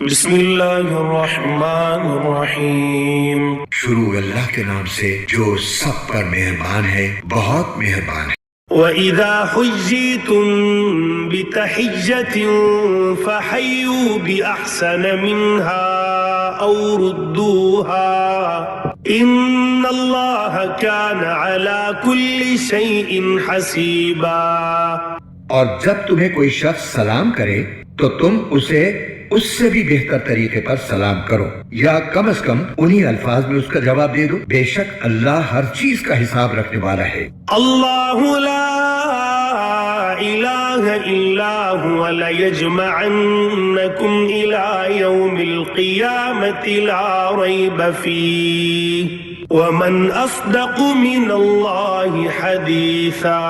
بسم اللہ الرحمن الرحیم، شروع اللہ کے نام سے جو سب پر مہربان ہے، بہت مہربان ہے۔ وَإِذَا حُيِّيتُم بِتَحِيَّةٍ فَحَيُّوا بِأَحْسَنَ مِنْهَا أَوْ رُدُّوهَا إِنَّ اللَّهَ كَانَ عَلَى كُلِّ شَيْءٍ حَسِيبًا۔ اور جب تمہیں کوئی شخص سلام کرے تو تم اسے اس سے بھی بہتر طریقے پر سلام کرو، یا کم از کم انہی الفاظ میں اس کا جواب دے دو۔ بے شک اللہ ہر چیز کا حساب رکھنے والا ہے۔ اللہ لا الہ الا هو لیجمعنکم الی یوم القیامة لا ریب فیہ ومن اصدق من اللہ حدیثا۔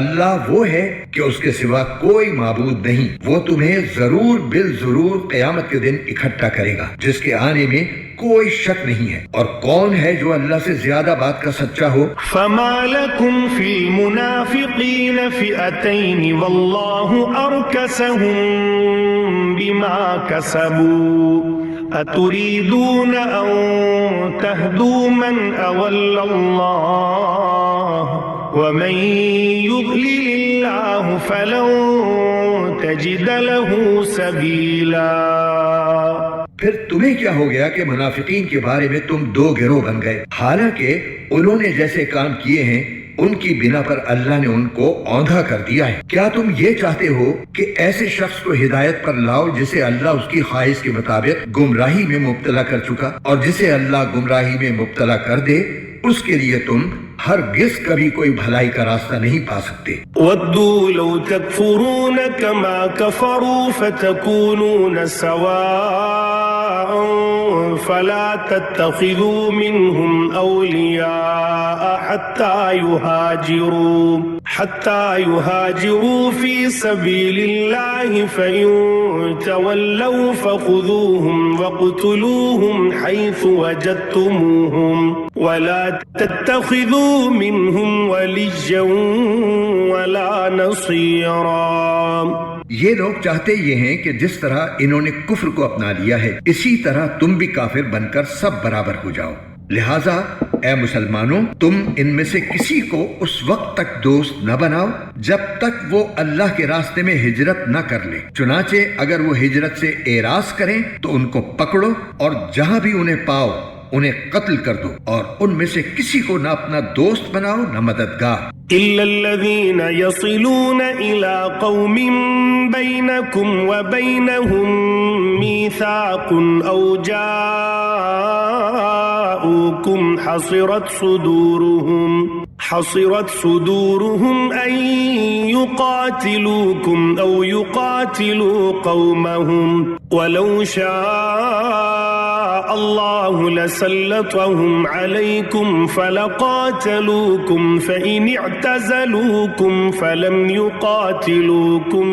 اللہ وہ ہے کہ اس کے سوا کوئی معبود نہیں، وہ تمہیں ضرور بالضرور قیامت کے دن اکٹھا کرے گا جس کے آنے میں کوئی شک نہیں ہے، اور کون ہے جو اللہ سے زیادہ بات کا سچا ہو؟ فما لکم فی المنافقین فئتین واللہ ارکسہم بما کسبوا اتریدون ان تہدوا من اضل اللہ ومن يضلل الله فلن تجد له سبيلا۔ پھر تمہیں کیا ہو گیا کہ منافقین کے بارے میں تم دو گروہ بن گئے، حالانکہ انہوں نے جیسے کام کیے ہیں ان کی بنا پر اللہ نے ان کو اوندھا کر دیا ہے۔ کیا تم یہ چاہتے ہو کہ ایسے شخص کو ہدایت پر لاؤ جسے اللہ اس کی خواہش کے مطابق گمراہی میں مبتلا کر چکا، اور جسے اللہ گمراہی میں مبتلا کر دے اس کے لیے تم ہرگز کبھی کوئی بھلائی کا راستہ نہیں پا سکتے۔ وَدُّوا لَوْ تَكْفُرُونَ كَمَا كَفَرُوا فَتَكُونُونَ سَوَاءً فَلَا تَتَّخِذُوا مِنْهُمْ أَوْلِيَاءَ حَتَّى يُهَاجِرُوا فِي سَبِيلِ اللَّهِ فَإِن تَوَلَّوْا فَخُذُوهُمْ وَاقْتُلُوهُمْ حَيْثُ وَجَدتُّمُوهُمْ وَلَا تَتَّخِذُوا مِنْهُمْ وَلِيًّا وَلَا نَصِيرًا۔ یہ لوگ چاہتے یہ ہیں کہ جس طرح انہوں نے کفر کو اپنا لیا ہے اسی طرح تم بھی کافر بن کر سب برابر ہو جاؤ، لہٰذا اے مسلمانوں تم ان میں سے کسی کو اس وقت تک دوست نہ بناؤ جب تک وہ اللہ کے راستے میں ہجرت نہ کر لے، چنانچہ اگر وہ ہجرت سے اعراض کریں تو ان کو پکڑو اور جہاں بھی انہیں پاؤ انہیں قتل کر دو، اور ان میں سے کسی کو نہ اپنا دوست بناؤ نہ مددگار، إِلَّا الَّذِينَ يَصِلُونَ إِلَىٰ قَوْمٍ بَيْنَكُمْ وَبَيْنَهُم مِّيثَاقٌ أَوْ جَاءُوكُمْ حَصِرَتْ صُدُورُهُمْ أَن يُقَاتِلُوكُمْ أَوْ يُقَاتِلُوا قَوْمَهُمْ وَلَوْ شَاءَ اللَّهُ لَسَلَّطَهُمْ عَلَيْكُمْ فَلَقَاتَلُوكُمْ فَإِنِ اعْتَزَلُوكُمْ فَلَمْ يُقَاتِلُوكُمْ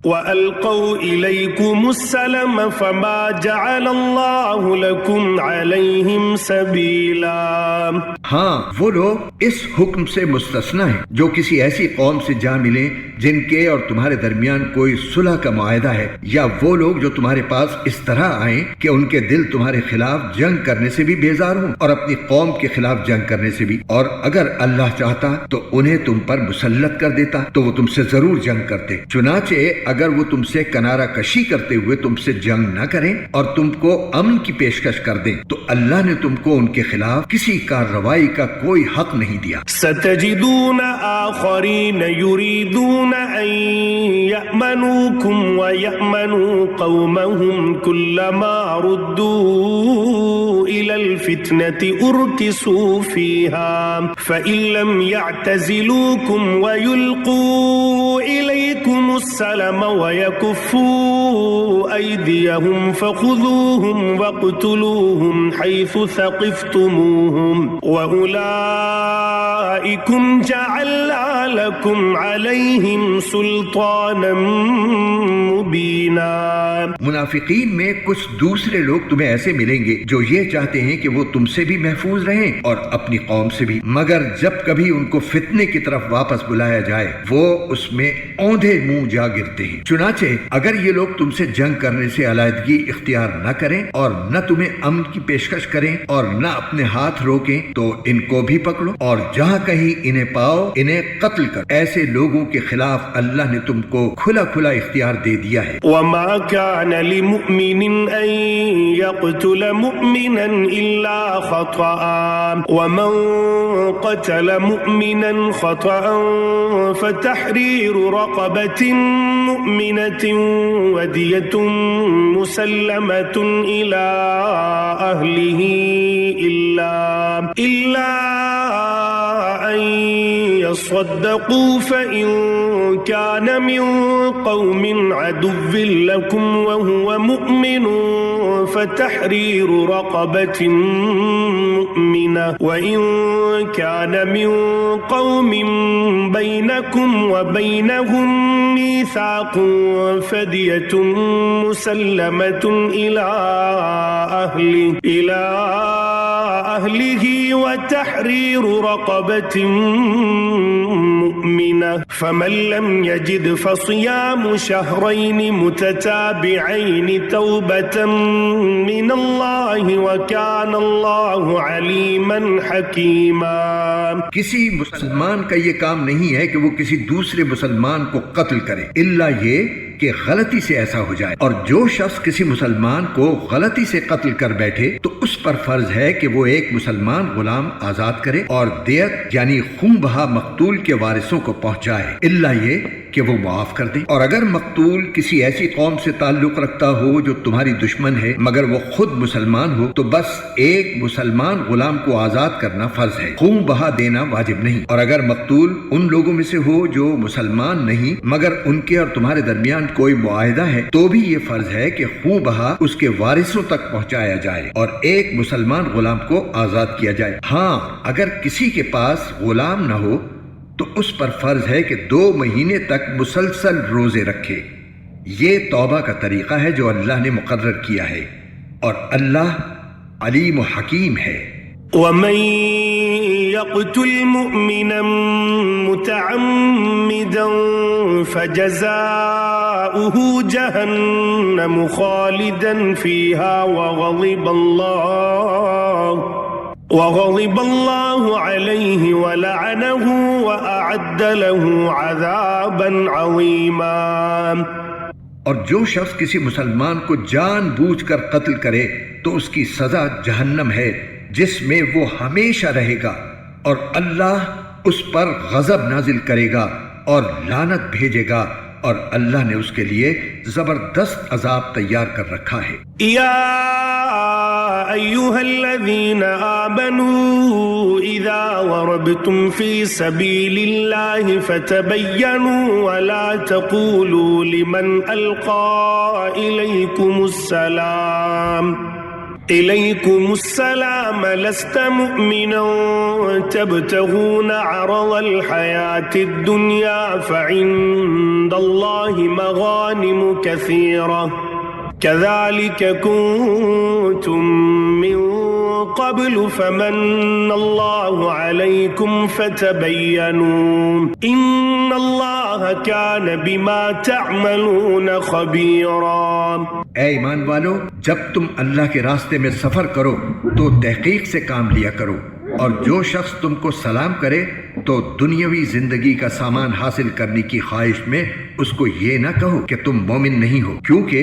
وَأَلْقَوْا إِلَيْكُمُ السَّلَمَ فَمَا جَعَلَ اللَّهُ لَكُمْ عَلَيْهِمْ سَبِيلًا۔ ہاں وہ لوگ اس حکم سے مستثنی ہیں جو کسی ایسی قوم سے جا ملیں جن کے اور تمہارے درمیان کوئی صلح کا معاہدہ ہے، یا وہ لوگ جو تمہارے پاس اس طرح آئیں کہ ان کے دل تمہارے خلاف جنگ کرنے سے بھی بیزار ہوں اور اپنی قوم کے خلاف جنگ کرنے سے بھی، اور اگر اللہ چاہتا تو انہیں تم پر مسلط کر دیتا تو وہ تم سے ضرور جنگ کرتے، چنانچہ اگر وہ تم سے کنارہ کشی کرتے ہوئے تم سے جنگ نہ کریں اور تم کو امن کی پیشکش کر دیں تو اللہ نے تم کو ان کے خلاف کسی کارروائی کا کوئی حق نہیں دیا۔ ستجدون آخرین یریدون ان یأمنوکم ویأمنوا قومهم كلما ردوا الى الفتنة ارکسوا فیہا فإن لم يعتزلوکم ویلقوا الیکم السلم ویکفوا ایدیہم فخذوہم واقتلوہم حیث ثقفتموہم وَأُولَئِكُمْ جَعَلْنَا لَكُمْ عَلَيْهِمْ سُلْطَانًا مُبِينًا۔ منافقین میں کچھ دوسرے لوگ تمہیں ایسے ملیں گے جو یہ چاہتے ہیں کہ وہ تم سے بھی محفوظ رہیں اور اپنی قوم سے بھی، مگر جب کبھی ان کو فتنے کی طرف واپس بلایا جائے وہ اس میں اوندھے منہ جا گرتے ہیں۔ چنانچہ اگر یہ لوگ تم سے جنگ کرنے سے علیحدگی اختیار نہ کریں اور نہ تمہیں امن کی پیشکش کریں اور نہ اپنے ہاتھ روکیں تو ان کو بھی پکڑو اور جہاں کہیں انہیں پاؤ انہیں قتل کر۔ ایسے لوگوں کے خلاف اللہ نے تم کو کھلا کھلا اختیار دے دیا ہے۔ وما كان لمؤمن أن يقتل مؤمنا إلا خطأ ومن قتل مؤمنا خطأ فتحرير رقبة مؤمنة ودية مسلمة إلى أهله إلا أن يصدقوا فإن كان من قوم عدو لكم وهو مؤمن فتحرير رقبة مؤمنة وإن كان من قوم بينكم وبينهم ميثاق فدية مسلمة إلى أهله وتحرير رقبة مؤمنة فمن لم يجد فصيام شهرين متتابعين توبة من الله وكان الله عليما حكيما۔ کسی مسلمان کا یہ کام نہیں ہے کہ وہ کسی دوسرے مسلمان کو قتل کرے الا یہ کہ غلطی سے ایسا ہو جائے، اور جو شخص کسی مسلمان کو غلطی سے قتل کر بیٹھے تو اس پر فرض ہے کہ وہ ایک مسلمان غلام آزاد کرے اور دیت یعنی خون بہا مقتول کے وارثوں کو پہنچائے الا یہ کہ وہ معاف کر دیں۔ اور اگر مقتول کسی ایسی قوم سے تعلق رکھتا ہو جو تمہاری دشمن ہے مگر وہ خود مسلمان ہو تو بس ایک مسلمان غلام کو آزاد کرنا فرض ہے، خون بہا دینا واجب نہیں۔ اور اگر مقتول ان لوگوں میں سے ہو جو مسلمان نہیں مگر ان کے اور تمہارے درمیان کوئی معاہدہ ہے تو بھی یہ فرض ہے کہ خون بہا اس کے وارثوں تک پہنچایا جائے اور ایک مسلمان غلام کو آزاد کیا جائے۔ ہاں اگر کسی کے پاس غلام نہ ہو تو اس پر فرض ہے کہ 2 مہینے تک مسلسل روزے رکھے۔ یہ توبہ کا طریقہ ہے جو اللہ نے مقرر کیا ہے اور اللہ علیم و حکیم ہے۔ ومن يقتل مؤمنا متعمدا فجزاؤه جهنم خالدا فيها وغضب الله عليه ولعنه وأعد له عذابا عظيما۔ اور جو شخص کسی مسلمان کو جان بوجھ کر قتل کرے تو اس کی سزا جہنم ہے جس میں وہ ہمیشہ رہے گا، اور اللہ اس پر غضب نازل کرے گا اور لعنت بھیجے گا، اور اللہ نے اس کے لیے زبردست عذاب تیار کر رکھا ہے۔ یا ایھا الذین آمنوا اذا ضربتم فی سبیل اللہ فتبینوا ولا تقولوا لمن القى إليكم السلام لست مؤمنا تبتغون عرض الحياة الدنيا فعند الله مغانم كثيرة كذلك كنتم من قبل فمن الله عليكم فتبينوا إن الله كان بما تعملون خبيرا۔ اے ایمان والو، جب تم اللہ کے راستے میں سفر کرو تو تحقیق سے کام لیا کرو، اور جو شخص تم کو سلام کرے تو دنیاوی زندگی کا سامان حاصل کرنے کی خواہش میں اس کو یہ نہ کہو کہ تم مومن نہیں ہو، کیونکہ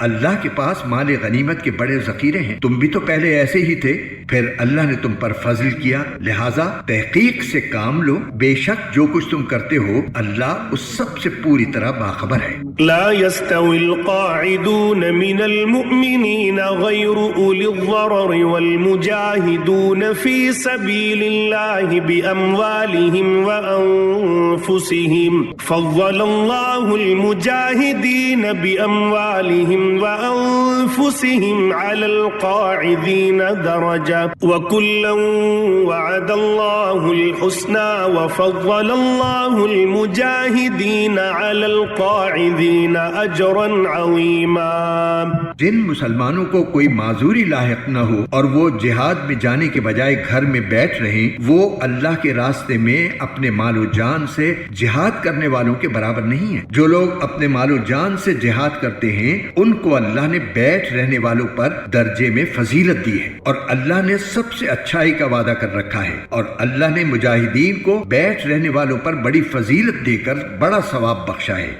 اللہ کے پاس مال غنیمت کے بڑے ذخیرے ہیں، تم بھی تو پہلے ایسے ہی تھے، پھر اللہ نے تم پر فضل کیا، لہٰذا تحقیق سے کام لو، بے شک جو کچھ تم کرتے ہو اللہ اس سب سے پوری طرح باخبر ہے۔ لا يستوي القاعدون من المؤمنين غير أولي الضرر والمجاهدون في سبيل الله بأموالهم أموالهم وأنفسهم فضل الله المجاهدين بأموالهم وأنفسهم على القاعدين درجة وكلا وعد الله الحسنى وفضل الله المجاهدين على القاعدين أجرا عظيما. جن مسلمانوں کو کوئی معذوری لاحق نہ ہو اور وہ جہاد میں جانے کے بجائے گھر میں بیٹھ رہیں، وہ اللہ کے راستے میں اپنے مال و جان سے جہاد کرنے والوں کے برابر نہیں ہیں. جو لوگ اپنے مال و جان سے جہاد کرتے ہیں ان کو اللہ نے بیٹھ رہنے والوں پر درجے میں فضیلت دی ہے، اور اللہ نے سب سے اچھائی کا وعدہ کر رکھا ہے، اور اللہ نے مجاہدین کو بیٹھ رہنے والوں پر بڑی فضیلت دے کر بڑا ثواب بخشا ہے.